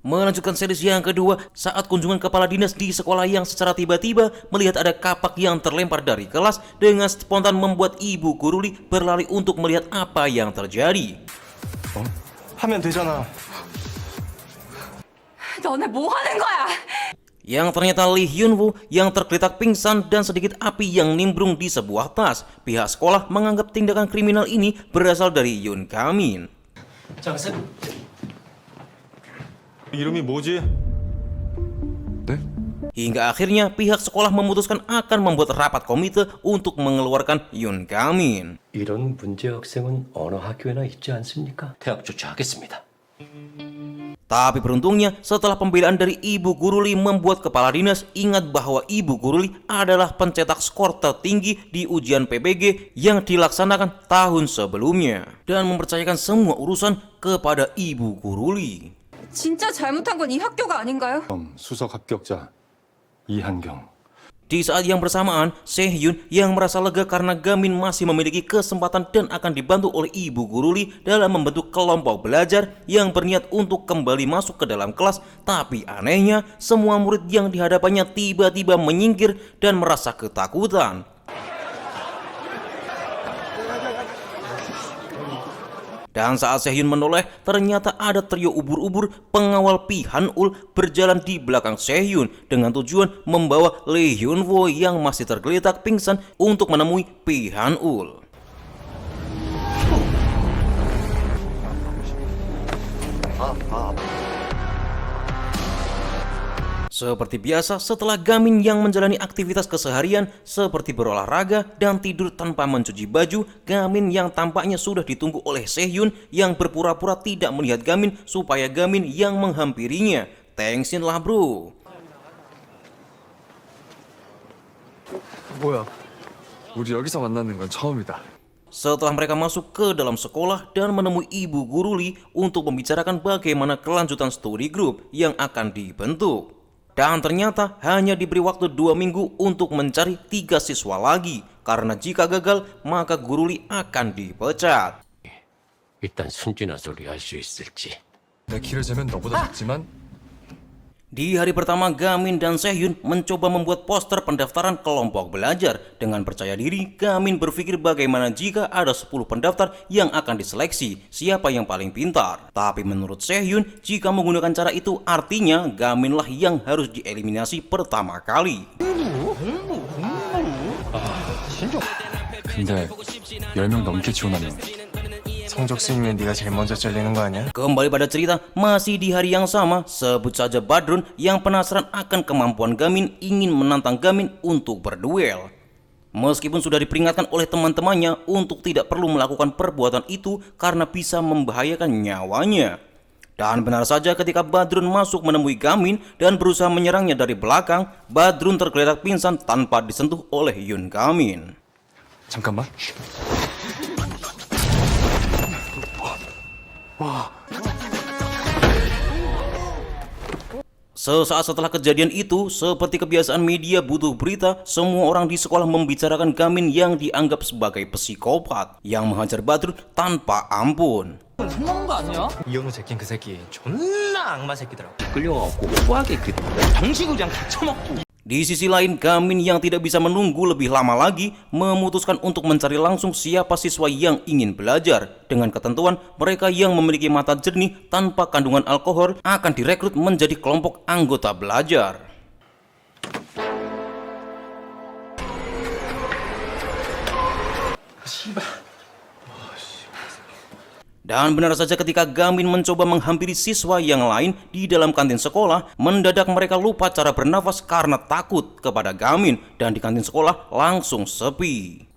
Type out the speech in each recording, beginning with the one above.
Melanjutkan series yang kedua, saat kunjungan kepala dinas di sekolah yang secara tiba-tiba melihat ada kapak yang terlempar dari kelas, dengan spontan membuat Ibu Guruli berlari untuk melihat apa yang terjadi. 하면 되잖아. 너네 뭐 하는 거야? Yang ternyata Lee Hyun Woo yang tergeletak pingsan dan sedikit api yang nimbrung di sebuah tas. Pihak sekolah menganggap tindakan kriminal ini berasal dari Yoon Ga-min. 이름이 뭐지? 네? Hingga akhirnya pihak sekolah memutuskan akan membuat rapat komite untuk mengeluarkan Yoon Ga-min. 이런 문제 학생은 어느 학교에나 있지 않습니까? 대학 조치하겠습니다. Tapi beruntungnya setelah pembelaan dari Ibu Guruli membuat kepala dinas ingat bahwa Ibu Guruli adalah pencetak skor tertinggi di ujian PBG yang dilaksanakan tahun sebelumnya dan mempercayakan semua urusan kepada Ibu Guruli. 진짜 잘못한 건 이 학교가 아닌가요? 수석 합격자 이한경. Di saat yang bersamaan, Sehhyun yang merasa lega karena Ga-min masih memiliki kesempatan dan akan dibantu oleh Ibu Guruli dalam membentuk kelompok belajar yang berniat untuk kembali masuk ke dalam kelas. Tapi anehnya, semua murid yang dihadapannya tiba-tiba menyingkir dan merasa ketakutan. Dan saat Sehhyun menoleh, ternyata ada trio ubur-ubur pengawal Pi Han-ul berjalan di belakang Sehhyun dengan tujuan membawa Lee Hyun Woo yang masih tergeletak pingsan untuk menemui Pi Han-ul. Seperti biasa, setelah Ga-min yang menjalani aktivitas keseharian seperti berolahraga dan tidur tanpa mencuci baju, Ga-min yang tampaknya sudah ditunggu oleh Sehhyun yang berpura-pura tidak melihat Ga-min supaya Ga-min yang menghampirinya. Thanksin lah bro. 뭐야? 우리 여기서 만나는 건 처음이다. Setelah mereka masuk ke dalam sekolah dan menemui Ibu Guruli untuk membicarakan bagaimana kelanjutan studi group yang akan dibentuk. Dan ternyata hanya diberi waktu 2 minggu untuk mencari 3 siswa lagi. Karena jika gagal, maka Guruli akan dipecat. 일단 순진한 소리 할 수 있을지. 내 길을 재면 너보다 작지만 Di hari pertama, Ga-min dan Sehhyun mencoba membuat poster pendaftaran kelompok belajar. Dengan percaya diri, Ga-min berpikir bagaimana jika ada 10 pendaftar yang akan diseleksi, siapa yang paling pintar. Tapi menurut Sehhyun, jika menggunakan cara itu artinya Ga-min lah yang harus dieliminasi pertama kali. 근데 10명 넘게 지원하면 성적 순위면 네가 제일 먼저 잘리는 거 아니야? Kembali pada cerita, masih di hari yang sama, sebut saja Badrun yang penasaran akan kemampuan Ga-min ingin menantang Ga-min untuk berduel. Meskipun sudah diperingatkan oleh teman-temannya untuk tidak perlu melakukan perbuatan itu karena bisa membahayakan nyawanya. Dan benar saja ketika Badrun masuk menemui Ga-min dan berusaha menyerangnya dari belakang, Badrun tergeletak pingsan tanpa disentuh oleh Yoon Ga-min. 잠깐만. Sesaat setelah kejadian itu, seperti kebiasaan media butuh berita, semua orang di sekolah membicarakan Ga-min yang dianggap sebagai psikopat yang menghajar Badrun tanpa ampun. 이영우 제낀 그 새끼 존나 악마 새끼더라고. 끌려가고 후하게 그 정식우장 다 처먹고. Di sisi lain, Ga-min yang tidak bisa menunggu lebih lama lagi memutuskan untuk mencari langsung siapa siswa yang ingin belajar. Dengan ketentuan, mereka yang memiliki mata jernih tanpa kandungan alkohol akan direkrut menjadi kelompok anggota belajar. Dan benar saja ketika Ga-min mencoba menghampiri siswa yang lain di dalam kantin sekolah, mendadak mereka lupa cara bernafas karena takut kepada Ga-min dan di kantin sekolah langsung sepi.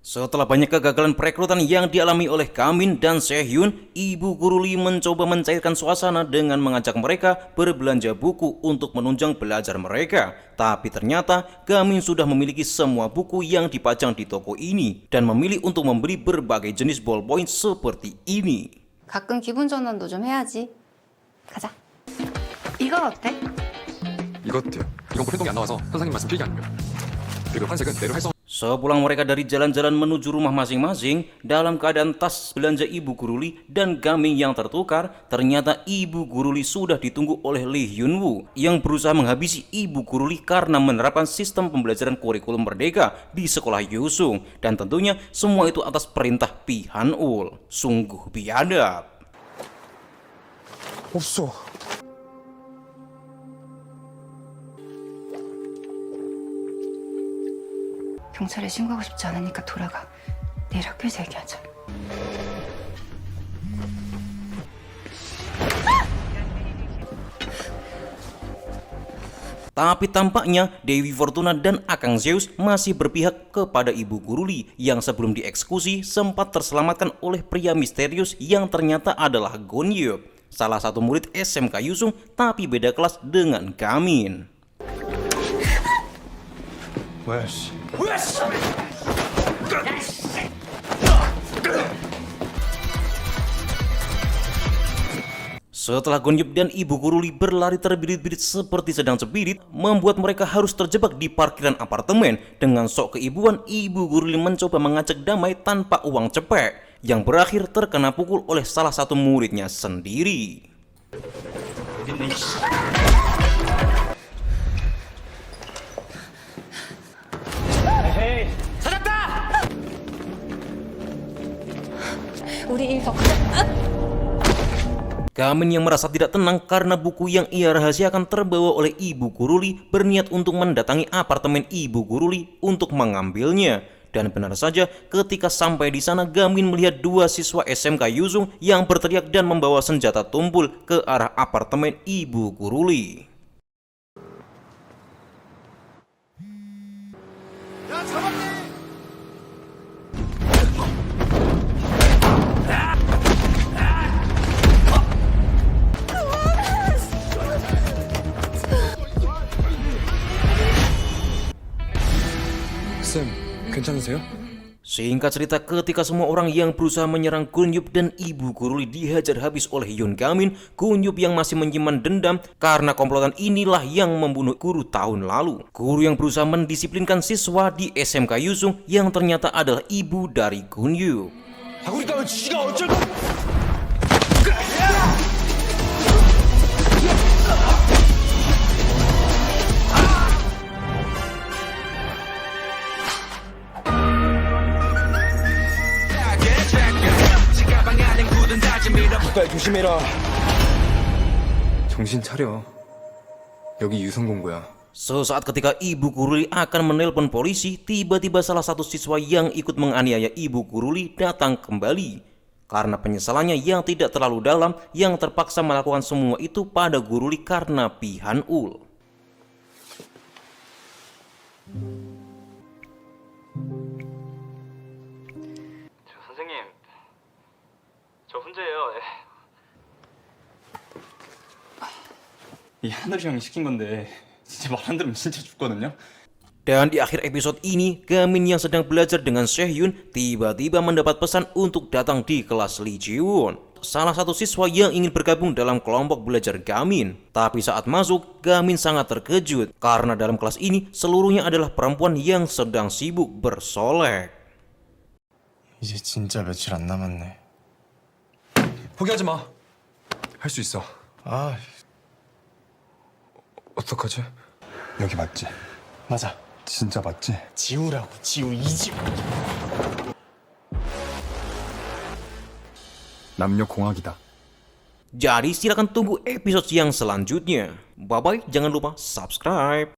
Setelah banyak kegagalan perekrutan yang dialami oleh Ga-min dan Sehhyun, Ibu Guruli mencoba mencairkan suasana dengan mengajak mereka berbelanja buku untuk menunjang belajar mereka. Tapi ternyata Ga-min sudah memiliki semua buku yang dipajang di toko ini dan memilih untuk membeli berbagai jenis ballpoint seperti ini. 가끔 기분 전환도 좀 해야지. 가자. 이건 어때? 이것도요. 이건 뭐 행동이 안 나와서 선생님 말씀 필기 아니고요. 그리고 환색은 내로 활성 Sepulang mereka dari jalan-jalan menuju rumah masing-masing, dalam keadaan tas belanja Ibu Guruli dan Gaming yang tertukar, ternyata Ibu Guruli sudah ditunggu oleh Lee Hyun Woo yang berusaha menghabisi Ibu Guruli karena menerapkan sistem pembelajaran kurikulum merdeka di sekolah Yusung. Dan tentunya semua itu atas perintah Pi Han-ul. Sungguh biadab. 없어. 경찰에 신고하고 싶지 않으니까 돌아가. 내일 학교에서 얘기하자. Tapi tampaknya Dewi Fortuna dan Akang Zeus masih berpihak kepada Ibu Guruli yang sebelum dieksekusi sempat terselamatkan oleh pria misterius yang ternyata adalah Gonyeop, salah satu murid SMK Yusung tapi beda kelas dengan Gamin. Setelah Gonyeop dan Ibu Guruli berlari terbirit-birit seperti sedang cepirit, membuat mereka harus terjebak di parkiran apartemen. Dengan sok keibuan, Ibu Guruli mencoba mengajak damai tanpa uang cepek, yang berakhir terkena pukul oleh salah satu muridnya sendiri. 우리 일 더. Gamin yang merasa tidak tenang karena buku yang ia rahasiakan terbawa oleh Ibu Guruli berniat untuk mendatangi apartemen Ibu Guruli untuk mengambilnya. Dan benar saja, ketika sampai di sana Gamin melihat dua siswa SMK Yusung yang berteriak dan membawa senjata tumpul ke arah apartemen Ibu Guruli. 쌤, 괜찮으세요? Singkat cerita, ketika semua orang yang berusaha menyerang Gonyeop dan Ibu Guruli dihajar habis oleh Yoon Gamin, Gonyeop yang masih menyimpan dendam karena komplotan inilah yang membunuh guru tahun lalu. Guru yang berusaha mendisiplinkan siswa di SMK Yusung yang ternyata adalah ibu dari Gonyeop. 정신 차려. 여기 유성공고야. Sesaat ketika Ibu Guruli akan menelpon polisi, tiba-tiba salah satu siswa yang ikut menganiaya Ibu Guruli datang kembali. Karena penyesalannya yang tidak terlalu dalam, yang terpaksa melakukan semua itu pada Guruli karena Pi Han-ul. 선생님, 저 혼자예요. 이 하늘이 형이 시킨 건데 진짜 말 안 들으면 진짜 죽거든요. Dan di akhir episode ini, Gamin yang sedang belajar dengan Sehyun tiba-tiba mendapat pesan untuk datang di kelas Lee Ji-won, salah satu siswa yang ingin bergabung dalam kelompok belajar Gamin. Tapi saat masuk, Gamin sangat terkejut karena dalam kelas ini seluruhnya adalah perempuan yang sedang sibuk bersolek. 이제 진짜 며칠 안 남았네. 포기하지 마. 할 수 있어. 아, 어떡하지? 여기 맞지? 맞아. 진짜 맞지? 지우라고, 지우, 이지우. 남녀 공학이다. Jadi silakan tunggu episode yang selanjutnya. Bye bye, jangan lupa subscribe.